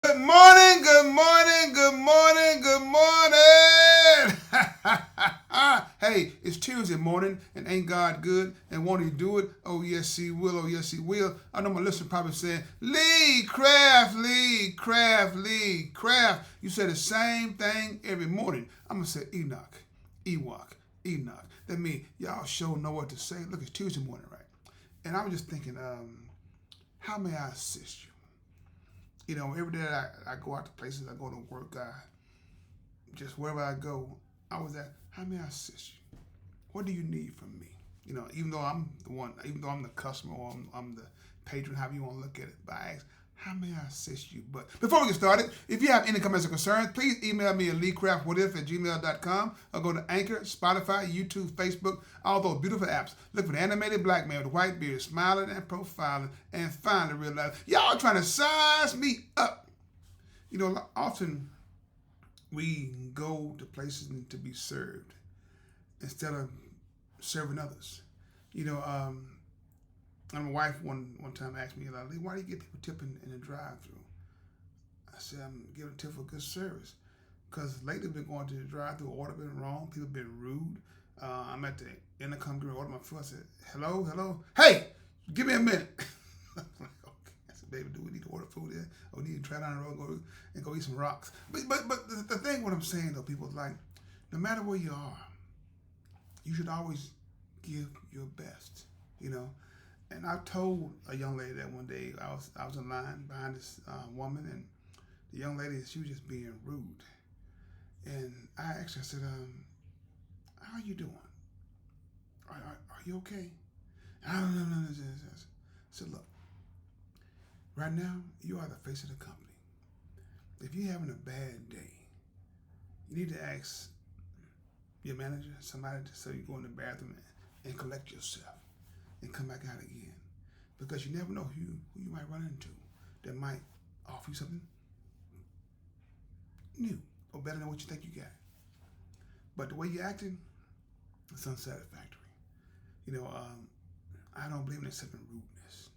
Good morning, good morning, good morning, good morning. Hey, it's Tuesday morning, and ain't God good? And won't He do it? Oh, yes, He will. Oh, yes, He will. I know my listener probably saying, Lee Craft, Lee Craft, Lee Craft. You say the same thing every morning. I'm going to say Enoch, Ewok, Enoch. That means y'all sure know what to say. Look, it's Tuesday morning, right? And I was just thinking, how may I assist you? You know, every day I go out to places, I go to work, just wherever I go, I was at, how may I assist you? What do you need from me? You know, even though I'm the one, even though I'm the customer or I'm the patron, however you want to look at it, but I ask, how may I assist you? But before we get started, if you have any comments or concerns, please email me at leecraftwhatif@gmail.com or go to Anchor, Spotify, YouTube, Facebook, all those beautiful apps. Look for the animated black man with a white beard, smiling and profiling, and finally realize y'all trying to size me up. You know, often we go to places to be served instead of serving others. You know, and my wife one time asked me, like, why do you get people tipping in the drive-through? I said, I'm giving a tip for good service. Because lately I've been going to the drive-through, order been wrong, people been rude. I'm at the intercom giving order my food. I said, hello, hello, hey, give me a minute. I'm like, okay. I said, baby, do we need to order food there? Or we need to try down the road and go eat some rocks? But the thing, what I'm saying though, people, is like, no matter where you are, you should always give your best, you know. And I told a young lady that one day I was in line behind this woman, and the young lady, she was just being rude. And I asked her, I said, how are you doing? Are you okay? I don't know. I said, look, right now you are the face of the company. If you're having a bad day, you need to ask your manager, somebody, so you go in the bathroom and collect yourself and come back out again. Because you never know who you might run into that might offer you something new or better than what you think you got. But the way you're acting, it's unsatisfactory. You know, I don't believe in accepting rudeness.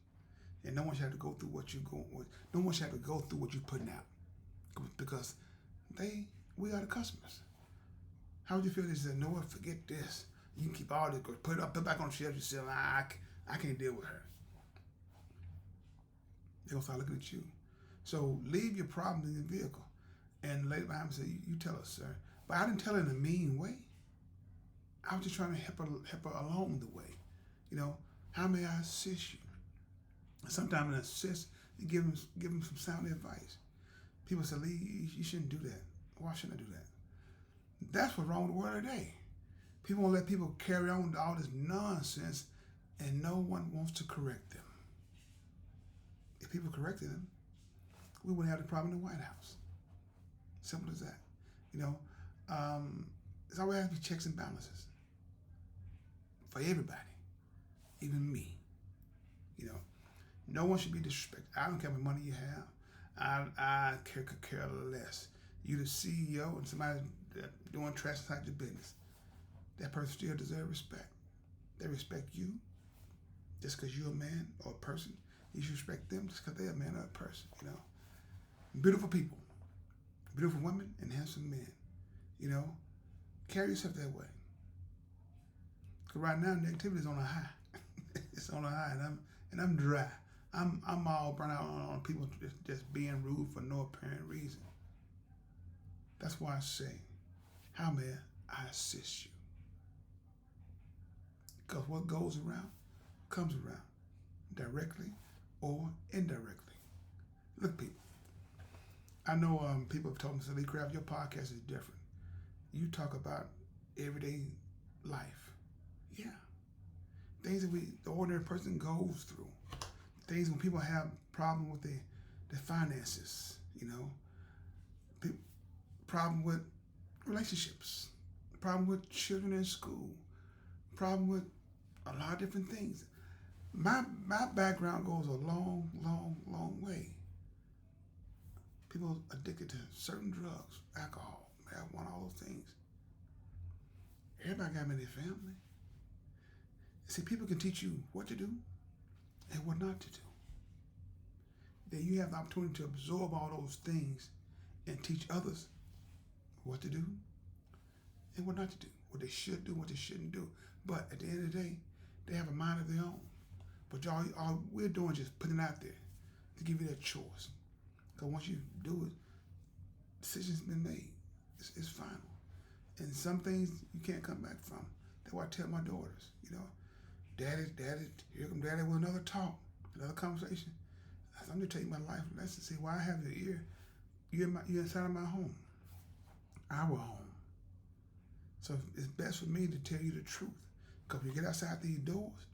And no one should have to go through what you're going with. No one should have to go through what you're putting out. Because we are the customers. How would you feel if they said, no one forget this? You can keep all this, put it back on the shelf. You say, I can't deal with her. They're going to start looking at you. So leave your problems in your vehicle. And later behind me say, you tell us, sir. But I didn't tell her in a mean way. I was just trying to help her along the way. You know, how may I assist you? Sometimes an assist, you give them some sound advice. People say, Lee, you shouldn't do that. Why shouldn't I do that? That's what's wrong with the world today. People won't let people carry on with all this nonsense, and no one wants to correct them. If people corrected them, we wouldn't have the problem in the White House. Simple as that. You know, it's always has to be checks and balances for everybody, even me. You know, no one should be disrespected. I don't care how much money you have. I could care less. You the CEO and somebody doing trash inside your business. That person still deserves respect. They respect you just because you're a man or a person. You should respect them just because they're a man or a person. You know, beautiful people, beautiful women, and handsome men. You know, carry yourself that way. Because right now, negativity is on a high. It's on a high, and I'm dry. I'm all burnt out on people just being rude for no apparent reason. That's why I say, how may I assist you? Because what goes around comes around, directly or indirectly. Look, people, I know people have told me, Lee Craft, your podcast is different. You talk about everyday life. Yeah. Things that the ordinary person goes through. Things when people have problem with their finances, you know. Problem with relationships. Problem with children in school. Problem with a lot of different things. My background goes a long way. People addicted to certain drugs, alcohol, marijuana, all those things. Everybody got them in their family. See, people can teach you what to do and what not to do. then you have the opportunity to absorb all those things and teach others what to do and what not to do, what they should do, what they shouldn't do. But at the end of the day, they have a mind of their own. But all we're doing is just putting it out there to give you that choice. Because once you do it, decision's been made. It's final. And some things you can't come back from. That's why I tell my daughters, Daddy, here come Daddy with another talk, another conversation. I'm going to take my life lesson. See, why I have your ear? You're inside of my home, our home. So it's best for me to tell you the truth. Because when you get outside these doors,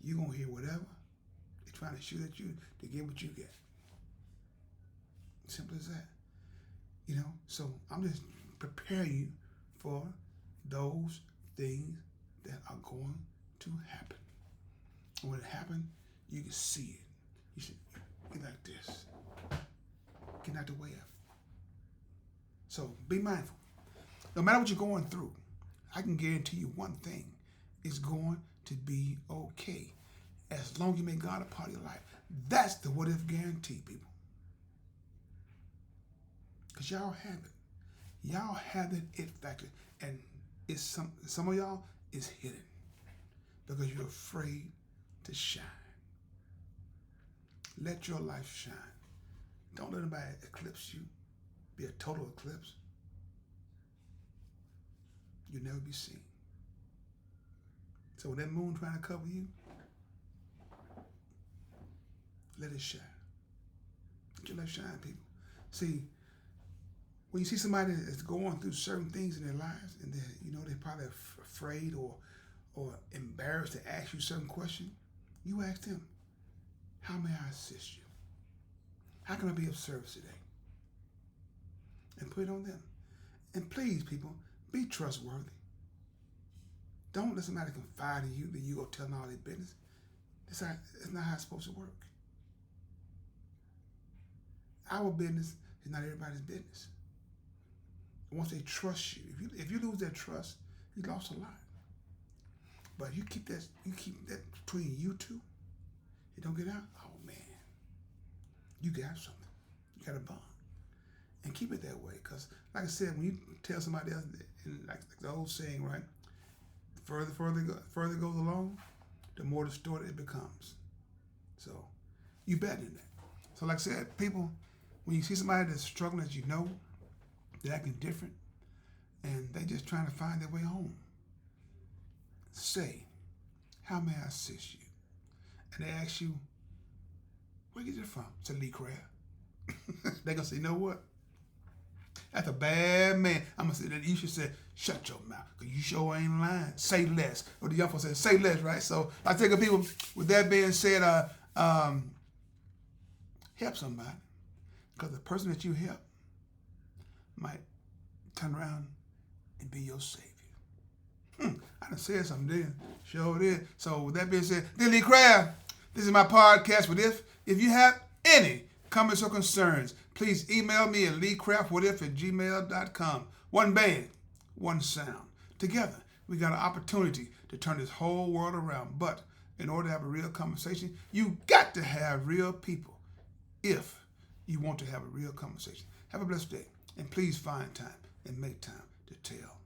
you're going to hear whatever they're trying to shoot at you to get what you get. Simple as that. So I'm just preparing you for those things that are going to happen. And when it happens, you can see it. You should get like this. Get out the way of it. So be mindful. No matter what you're going through, I can guarantee you one thing. It's going to be okay. As long as you make God a part of your life. That's the what if guarantee, people. Because y'all have it. Y'all have that it factor. And it's some of y'all is hidden. Because you're afraid to shine. Let your life shine. Don't let anybody eclipse you. Be a total eclipse. You'll never be seen. So when that moon trying to cover you, let it shine. Let your light shine, people. See, when you see somebody that's going through certain things in their lives, and they're probably afraid or embarrassed to ask you certain questions, you ask them, how may I assist you? How can I be of service today? And put it on them. And please, people, be trustworthy. Don't let somebody confide in you that you go tell them all their business. It's not how it's supposed to work. Our business is not everybody's business. Once they trust you, if you lose that trust, you lost a lot. But you keep that between you two. You don't get out. Oh man, you got something. You got a bond, and keep it that way. Because, like I said, when you tell somebody else, like the old saying, right? Further goes along, the more distorted it becomes. So you better than that. So, like I said, people, when you see somebody that's struggling that they're acting different, and they just trying to find their way home, say, how may I assist you? And they ask you, where you get it from? Say Lee Craft. They're going to say, you know what? That's a bad man. I'm going to say that you should say, shut your mouth, because you sure ain't lying. Say less. Or the young folks say, say less, right? So I think of people, with that being said, help somebody. Because the person that you help might turn around and be your savior. I done said something then. Sure did. So with that being said, Lee Craft, this is my podcast. But if you have any comments or concerns, please email me at leecraftwhatif@gmail.com. One band, one sound. Together, we got an opportunity to turn this whole world around. But in order to have a real conversation, you got to have real people if you want to have a real conversation. Have a blessed day. And please find time and make time to tell